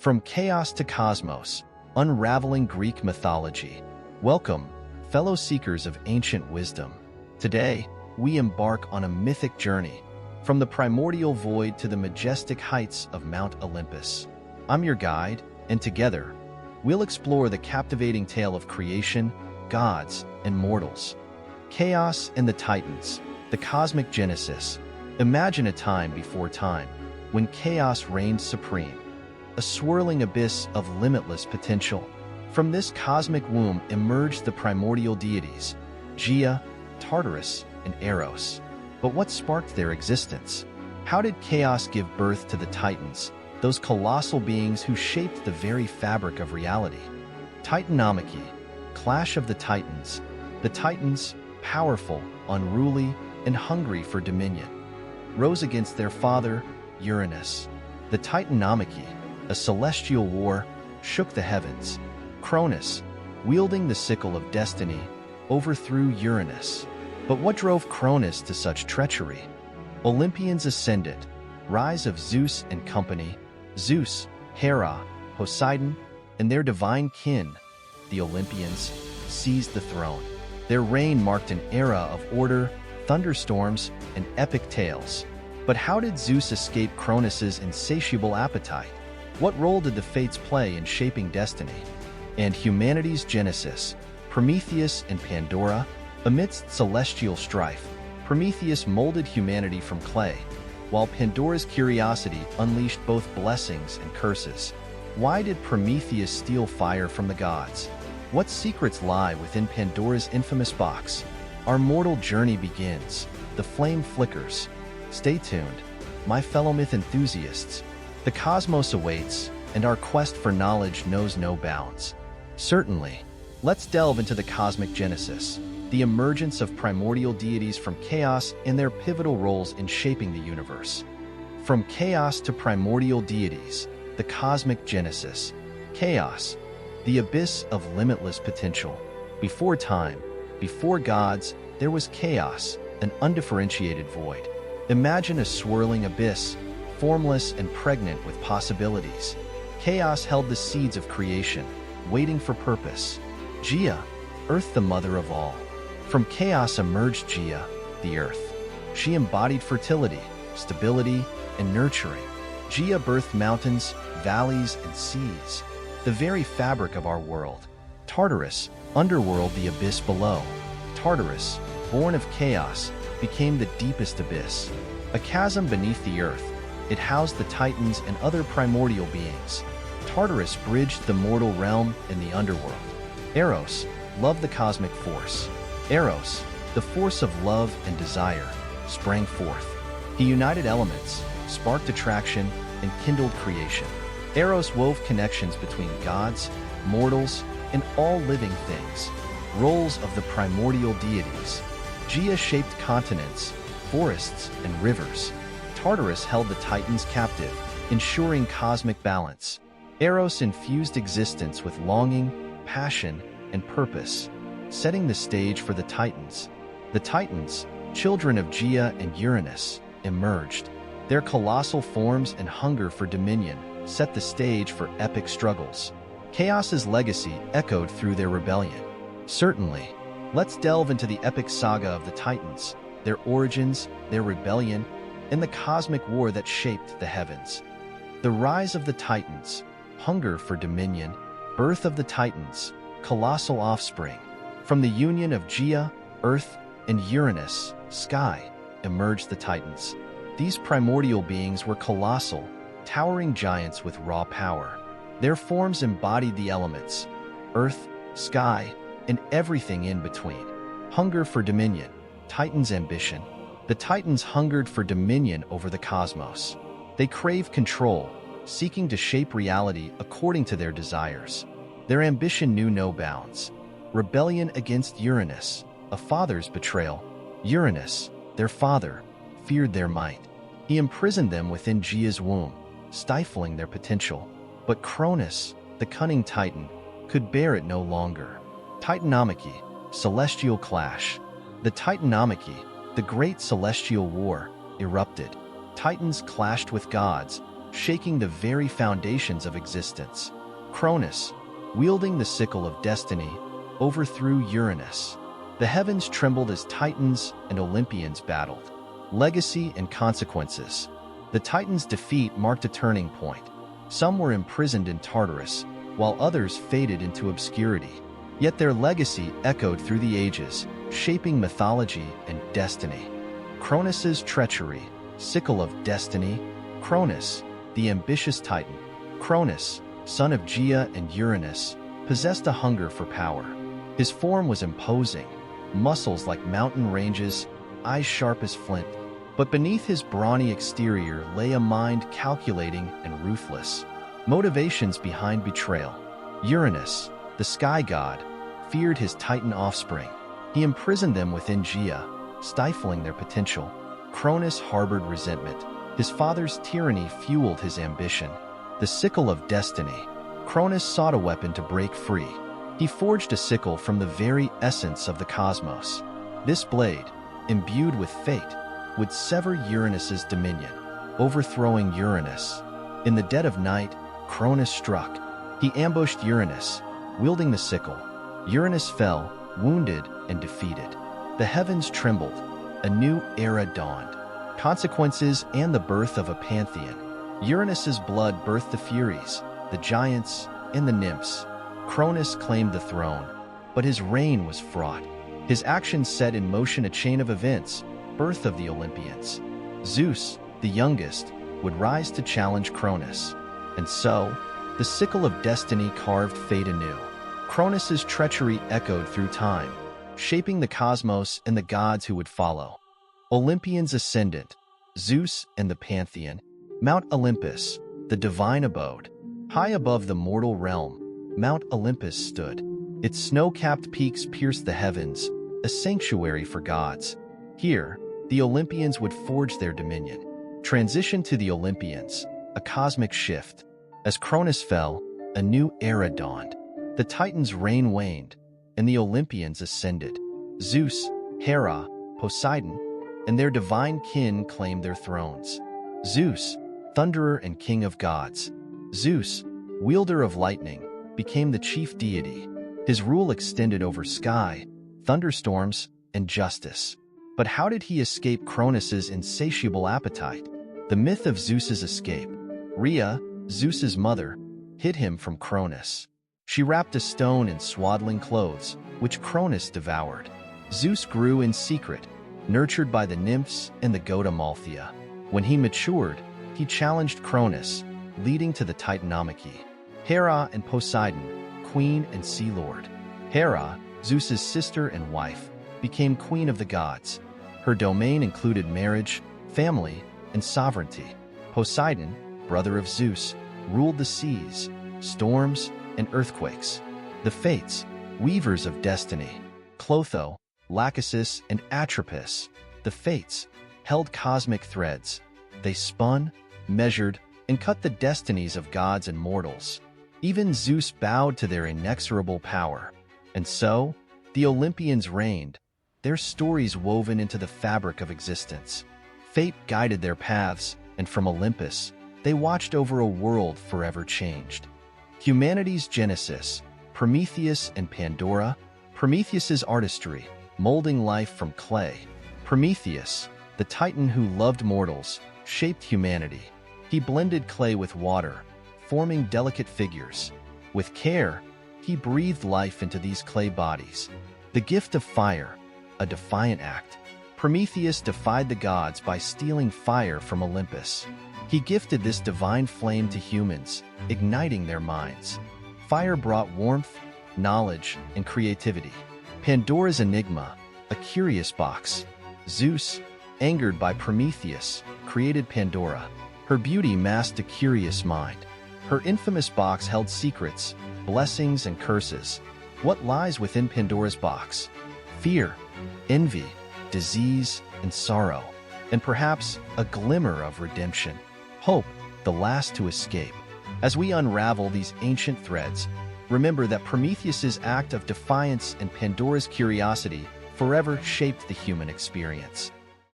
From chaos to cosmos, unraveling Greek mythology. Welcome, fellow seekers of ancient wisdom. Today, we embark on a mythic journey, from the primordial void to the majestic heights of Mount Olympus. I'm your guide, and together, we'll explore the captivating tale of creation, gods, and mortals. Chaos and the Titans, the cosmic genesis. Imagine a time before time, when chaos reigned supreme. A swirling abyss of limitless potential. From this cosmic womb emerged the primordial deities, Gaia, Tartarus, and Eros. But what sparked their existence? How did chaos give birth to the Titans, those colossal beings who shaped the very fabric of reality? Titanomachy, clash of the Titans. The Titans, powerful, unruly, and hungry for dominion, rose against their father, Uranus. The Titanomachy, a celestial war, shook the heavens. Cronus, wielding the sickle of destiny, overthrew Uranus. But what drove Cronus to such treachery? Olympians ascended, rise of Zeus and company. Zeus, Hera, Poseidon, and their divine kin, the Olympians, seized the throne. Their reign marked an era of order, thunderstorms, and epic tales. But how did Zeus escape Cronus's insatiable appetite? What role did the fates play in shaping destiny? And humanity's genesis, Prometheus and Pandora. Amidst celestial strife, Prometheus molded humanity from clay, while Pandora's curiosity unleashed both blessings and curses. Why did Prometheus steal fire from the gods? What secrets lie within Pandora's infamous box? Our mortal journey begins. The flame flickers. Stay tuned, my fellow myth enthusiasts. The cosmos awaits, and our quest for knowledge knows no bounds. Certainly, let's delve into the cosmic genesis, the emergence of primordial deities from chaos and their pivotal roles in shaping the universe. From chaos to primordial deities, the cosmic genesis. Chaos, the abyss of limitless potential. Before time, before gods, there was chaos, an undifferentiated void. Imagine a swirling abyss, formless and pregnant with possibilities. Chaos held the seeds of creation, waiting for purpose. Gaia, Earth the mother of all. From chaos emerged Gaia, the Earth. She embodied fertility, stability, and nurturing. Gaia birthed mountains, valleys, and seas, the very fabric of our world. Tartarus, underworld, the abyss below. Tartarus, born of chaos, became the deepest abyss, a chasm beneath the earth. It housed the Titans and other primordial beings. Tartarus bridged the mortal realm and the underworld. Eros, love the cosmic force. Eros, the force of love and desire, sprang forth. He united elements, sparked attraction, and kindled creation. Eros wove connections between gods, mortals, and all living things, roles of the primordial deities. Gaia shaped continents, forests, and rivers. Tartarus held the Titans captive, ensuring cosmic balance. Eros infused existence with longing, passion, and purpose, setting the stage for the Titans. The Titans, children of Gaia and Uranus, emerged. Their colossal forms and hunger for dominion set the stage for epic struggles. Chaos's legacy echoed through their rebellion. Certainly, let's delve into the epic saga of the Titans, their origins, their rebellion, and the cosmic war that shaped the heavens. The rise of the Titans, hunger for dominion, birth of the Titans, colossal offspring. From the union of Gaia, Earth, and Uranus, sky, emerged the Titans. These primordial beings were colossal, towering giants with raw power. Their forms embodied the elements, earth, sky, and everything in between. Hunger for dominion, Titans' ambition. The Titans hungered for dominion over the cosmos. They craved control, seeking to shape reality according to their desires. Their ambition knew no bounds. Rebellion against Uranus, a father's betrayal. Uranus, their father, feared their might. He imprisoned them within Gaia's womb, stifling their potential. But Cronus, the cunning Titan, could bear it no longer. Titanomachy, celestial clash. The Titanomachy, the great celestial war, erupted. Titans clashed with gods, shaking the very foundations of existence. Cronus, wielding the sickle of destiny, overthrew Uranus. The heavens trembled as Titans and Olympians battled. Legacy and consequences. The Titans' defeat marked a turning point. Some were imprisoned in Tartarus, while others faded into obscurity. Yet their legacy echoed through the ages, shaping mythology and destiny. Cronus's treachery, sickle of destiny. Cronus, the ambitious Titan. Cronus, son of Gaia and Uranus, possessed a hunger for power. His form was imposing, muscles like mountain ranges, eyes sharp as flint. But beneath his brawny exterior lay a mind calculating and ruthless. Motivations behind betrayal. Uranus, the sky god, feared his Titan offspring. He imprisoned them within Gaia, stifling their potential. Cronus harbored resentment. His father's tyranny fueled his ambition. The sickle of destiny. Cronus sought a weapon to break free. He forged a sickle from the very essence of the cosmos. This blade, imbued with fate, would sever Uranus's dominion, overthrowing Uranus. In the dead of night, Cronus struck. He ambushed Uranus, wielding the sickle. Uranus fell, wounded and defeated. The heavens trembled. A new era dawned. Consequences and the birth of a pantheon. Uranus's blood birthed the Furies, the giants, and the nymphs. Cronus claimed the throne, but his reign was fraught. His actions set in motion a chain of events, birth of the Olympians. Zeus, the youngest, would rise to challenge Cronus. And so, the sickle of destiny carved fate anew. Cronus's treachery echoed through time, shaping the cosmos and the gods who would follow. Olympians ascendant, Zeus and the pantheon. Mount Olympus, the divine abode. High above the mortal realm, Mount Olympus stood. Its snow-capped peaks pierced the heavens, a sanctuary for gods. Here, the Olympians would forge their dominion. Transition to the Olympians, a cosmic shift. As Cronus fell, a new era dawned. The Titans' reign waned, and the Olympians ascended. Zeus, Hera, Poseidon, and their divine kin claimed their thrones. Zeus, thunderer and king of gods. Zeus, wielder of lightning, became the chief deity. His rule extended over sky, thunderstorms, and justice. But how did he escape Cronus's insatiable appetite? The myth of Zeus's escape. Rhea, Zeus's mother, hid him from Cronus. She wrapped a stone in swaddling clothes, which Cronus devoured. Zeus grew in secret, nurtured by the nymphs and the god Amalthea. When he matured, he challenged Cronus, leading to the Titanomachy. Hera and Poseidon, queen and sea lord. Hera, Zeus's sister and wife, became queen of the gods. Her domain included marriage, family, and sovereignty. Poseidon, brother of Zeus, ruled the seas, storms, and earthquakes. The Fates, weavers of destiny. Clotho, Lachesis, and Atropos, the Fates, held cosmic threads. They spun, measured, and cut the destinies of gods and mortals. Even Zeus bowed to their inexorable power. And so, the Olympians reigned, their stories woven into the fabric of existence. Fate guided their paths, and from Olympus, they watched over a world forever changed. Humanity's genesis, Prometheus and Pandora. Prometheus's artistry, molding life from clay. Prometheus, the Titan who loved mortals, shaped humanity. He blended clay with water, forming delicate figures. With care, he breathed life into these clay bodies. The gift of fire, a defiant act. Prometheus defied the gods by stealing fire from Olympus. He gifted this divine flame to humans, igniting their minds. Fire brought warmth, knowledge, and creativity. Pandora's enigma, a curious box. Zeus, angered by Prometheus, created Pandora. Her beauty masked a curious mind. Her infamous box held secrets, blessings, and curses. What lies within Pandora's box? Fear, envy, disease, and sorrow, and perhaps a glimmer of redemption. Hope, the last to escape. As we unravel these ancient threads, remember that Prometheus's act of defiance and Pandora's curiosity forever shaped the human experience.